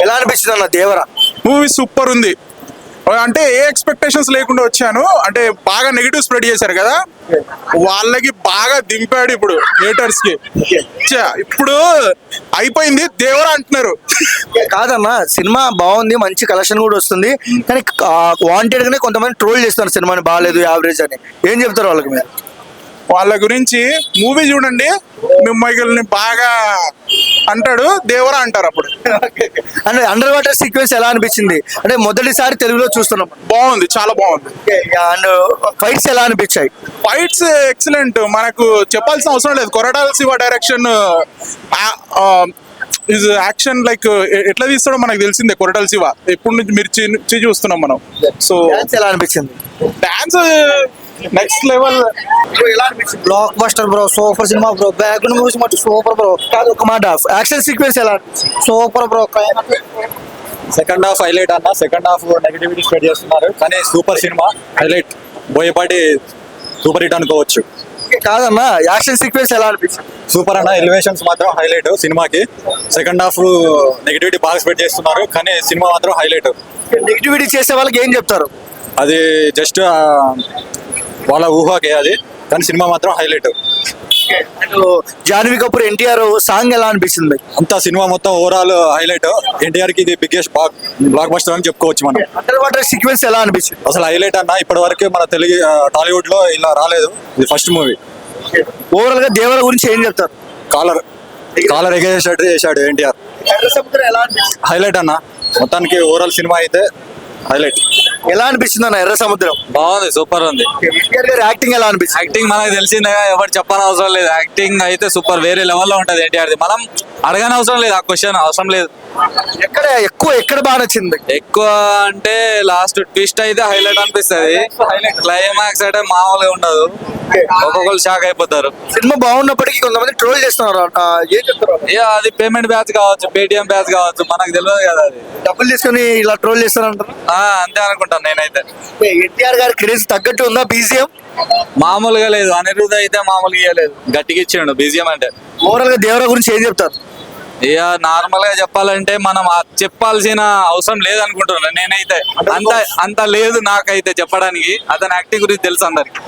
ఎలా అనిపించింది అన్న దేవరా? మూవీ సూపర్ ఉంది. అంటే ఏ ఎక్స్పెక్టేషన్స్ లేకుండా వచ్చాను. అంటే బాగా నెగిటివ్ స్ప్రెడ్ చేశారు కదా, వాళ్ళకి బాగా దింపాడు ఇప్పుడు హేటర్స్ కి. ఇప్పుడు అయిపోయింది దేవరా అంటున్నారు. కాదన్న, సినిమా బాగుంది, మంచి కలెక్షన్ కూడా వస్తుంది, కానీ వాంటెడ్ గానే కొంతమంది ట్రోల్ చేస్తున్నారు సినిమాని బాగాలేదు, యావరేజ్ అని. ఏం చెప్తారు వాళ్ళకి మీరు? వాళ్ళ గురించి మూవీ చూడండి, మిమ్మల్ని బాగా అంటాడు, దేవరా అంటారు అప్పుడు. అంటే అండర్ వాటర్ సీక్వెన్స్ ఎలా అనిపించింది? అంటే మొదటిసారి తెలుగులో చూస్తున్నాం. బాగుంది, చాలా బాగుంది. అండ్ ఫైట్స్ ఎలా అనిపించాయి? ఫైట్స్ ఎక్సలెంట్, మనకు చెప్పాల్సిన అవసరం లేదు. Koratala Shiva direction is action like ఎట్లా తీస్తాడో మనకు తెలిసిందే. కొరటాల శివ ఎప్పుడు నుంచి మిర్చి చూస్తున్నాం మనం. సో ఎలా అనిపించింది? Dance next level. ఎలా అనిపించింది? Blockbuster bro, super cinema bro, background music మటు సూపర్ బ్రో. కాదు ఒక మాట, యాక్షన్ సీక్వెన్స్ ఎలా అనిపించింది? Super bro. Second half highlight అన్న. సెకండ్ హాఫ్ నెగిటివిటీ స్ప్రెడ్ చేస్తున్నారు, కానీ super cinema highlight. Boyapati super hit అనుకోవచ్చు. కాదన్న, యాక్షన్ సీక్వెన్స్ ఎలా అనిపించింది? సూపర్ అన్న. ఎలివేషన్స్ మాత్రం హైలైట్ సినిమాకి. సెకండ్ హాఫ్ నెగిటివిటీ బాగా స్ప్రెడ్ చేస్తున్నారు, కానీ సినిమా మాత్రం హైలైట్. నెగిటివిటీ చేసే వాళ్ళకి ఏం చెప్తారు? అది జస్ట్ వాళ్ళ ఊహకే అది, కానీ సినిమా మాత్రం హైలైట్. జాన్వీ కపూర్ ఎన్టీఆర్ సాంగ్ ఎలా అనిపించింది? అంతా సినిమా మొత్తం ఓవరాల్ హైలైట్. ఎన్టీఆర్ కి ఇది బిగ్గెస్ట్ బ్లాక్ బస్టర్ అని చెప్పుకోవచ్చు మనం. అండర్ వాటర్ సీక్వెన్స్ ఎలా అనిపించింది? అసలు హైలైట్ అన్న. ఇప్పటి వరకు మన తెలుగు టాలీవుడ్ లో ఇలా రాలేదు, ఇది ఫస్ట్ మూవీ. ఓవరాల్ గా దేవర గురించి ఏం చెప్తారు? కాలర్ ఎగేసేటట్టు చేశాడు ఎన్టీఆర్. ఎలా అనిపించింది? హైలైట్ అన్న. మొత్తానికి ఓవరాల్ సినిమా అయితే హైలైట్. ఎలా అనిపిస్తుంది అన్న ఎర్ర సముద్రం? బాగుంది, సూపర్ ఉంది. ఎన్టీఆర్ గారి యాక్టింగ్ ఎలా అనిపించింది? యాక్టింగ్ మనకు తెలిసిందే, ఎవరు చెప్పని అవసరం లేదు. యాక్టింగ్ అయితే సూపర్, వేరే లెవెల్లో ఉంటది ఎన్టీఆర్ది. మనం అడగని అవసరం లేదు, ఆ క్వశ్చన్ అవసరం లేదు. ఎక్కడ బాగా నచ్చింది? ఎక్కువ అంటే లాస్ట్ ట్విస్ట్ అయితే హైలైట్ అనిపిస్తుంది. క్లైమాక్స్ అయితే మామూలుగా ఉండదు, ఒక్కొక్కరు షాక్ అయిపోతారు. సినిమా బాగున్నప్పటికీ కొంతమంది ట్రోల్ చేస్తున్నారు. ఏం చెప్తారు? అది పేమెంట్ బ్యాచ్ కావచ్చు, పేటిఎం బ్యాచ్ కావచ్చు, మనకు తెలియదు కదా. అది డబ్బులు తీసుకొని ఇలా ట్రోల్ చేస్తారంటారు. అంతే అనుకుంటాను నేనైతే. ఎన్టీఆర్ గారి క్రేజ్ తగ్గట్టు ఉందా బీజిఎం? మామూలుగా లేదు. అనిరుద్ధ్ అయితే మామూలుగా ఇవ్వలేదు, గట్టిగా ఇచ్చిండు బీజిఎం అంటే. ఓవరాల్ గా దేవర గురించి ఏం చెప్తారు? ఇక నార్మల్ గా చెప్పాలంటే మనం చెప్పాల్సిన అవసరం లేదనుకుంటున్నాను నేనైతే. అంత లేదు నాకైతే చెప్పడానికి. అతని యాక్టింగ్ గురించి తెలుసు అందరికి.